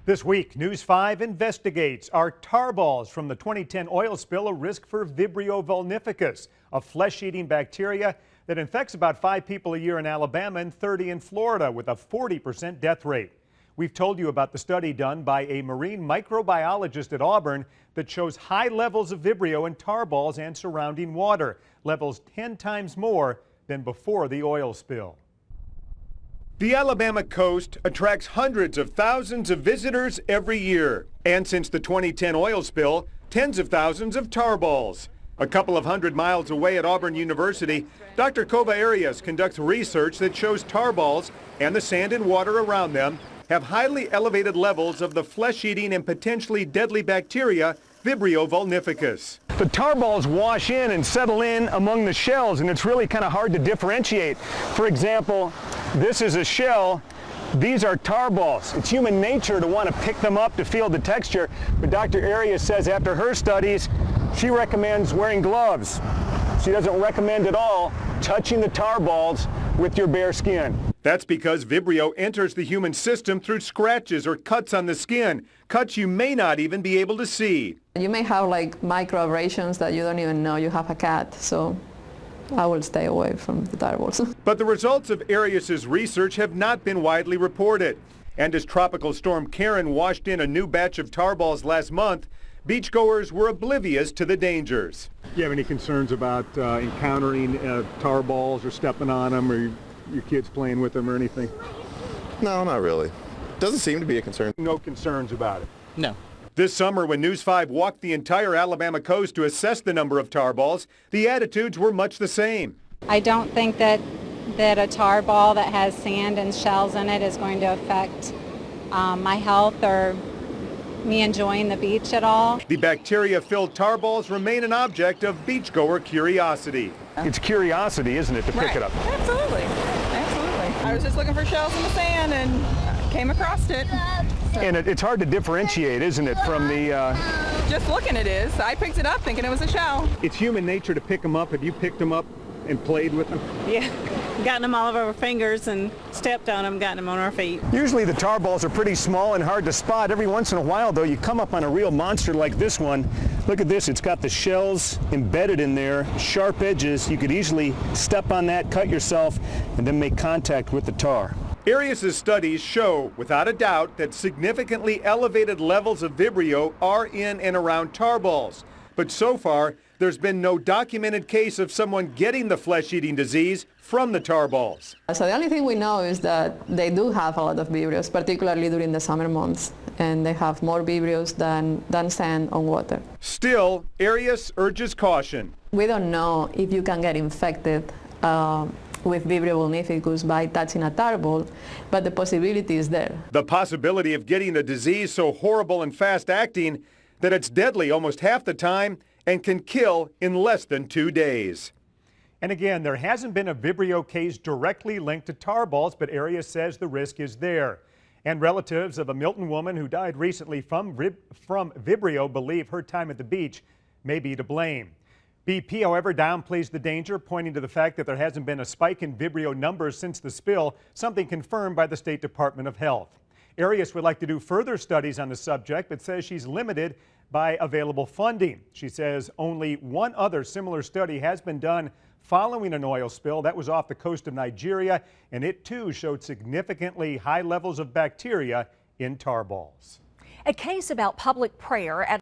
This week, News 5 investigates, are tar balls from the 2010 oil spill a risk for Vibrio vulnificus, a flesh-eating bacteria that infects about 5 people a year in Alabama and 30 in Florida, with a 40% death rate. We've told you about the study done by a marine microbiologist at Auburn that shows high levels of Vibrio in tar balls and surrounding water, levels 10 times more than before the oil spill. The Alabama coast attracts hundreds of thousands of visitors every year. And since the 2010 oil spill, tens of thousands of tar balls. A couple of 100 miles away at Auburn University, Dr. Kova Arias conducts research that shows tar balls and the sand and water around them have highly elevated levels of the flesh-eating and potentially deadly bacteria, Vibrio vulnificus. The tar balls wash in and settle in among the shells, and it's really kind of hard to differentiate. For example, this is a shell. These are tar balls. It's human nature to want to pick them up to feel the texture, but Dr. Arias says after her studies, she recommends wearing gloves. She doesn't recommend at all touching the tar balls with your bare skin. That's because Vibrio enters the human system through scratches or cuts on the skin, cuts you may not even be able to see. You may have like micro abrasions that you don't even know you have a cat, so I will stay away from the tar balls. But the results of Arias's research have not been widely reported. And as Tropical Storm Karen washed in a new batch of tar balls last month, beachgoers were oblivious to the dangers. Do you have any concerns about encountering tar balls or stepping on them, or your kids playing with them or anything? No, not really. Doesn't seem to be a concern. No concerns about it? No. This summer, when News 5 walked the entire Alabama coast to assess the number of tar balls, the attitudes were much the same. I don't think that a tar ball that has sand and shells in it is going to affect my health or me enjoying the beach at all. The bacteria-filled tar balls remain an object of beachgoer curiosity. It's curiosity, isn't it, to pick it up? Absolutely. Absolutely. I was just looking for shells in the sand and came across it. So. And it's hard to differentiate, isn't it, from the... Just looking it is. I picked it up thinking it was a shell. It's human nature to pick them up. Have you picked them up and played with them? Yeah, gotten them all over our fingers and stepped on them, gotten them on our feet. Usually the tar balls are pretty small and hard to spot. Every once in a while, though, you come up on a real monster like this one. Look at this. It's got the shells embedded in there, sharp edges. You could easily step on that, cut yourself, and then make contact with the tar. Arias's studies show, without a doubt, that significantly elevated levels of Vibrio are in and around tar balls. But so far, there's been no documented case of someone getting the flesh-eating disease from the tar balls. So the only thing we know is that they do have a lot of Vibrios, particularly during the summer months, and they have more Vibrios than sand on water. Still, Arias urges caution. We don't know if you can get infected with Vibrio vulnificus by touching a tar ball, but the possibility is there. The possibility of getting the disease so horrible and fast-acting that it's deadly almost half the time and can kill in less than 2 days. And again, there hasn't been a Vibrio case directly linked to tar balls, but Arias says the risk is there. And relatives of a Milton woman who died recently from Vibrio believe her time at the beach may be to blame. BP, however, downplays the danger, pointing to the fact that there hasn't been a spike in Vibrio numbers since the spill, something confirmed by the State Department of Health. Arias would like to do further studies on the subject, but says she's limited by available funding. She says only one other similar study has been done following an oil spill. That was off the coast of Nigeria, and it too showed significantly high levels of bacteria in tar balls. A case about public prayer at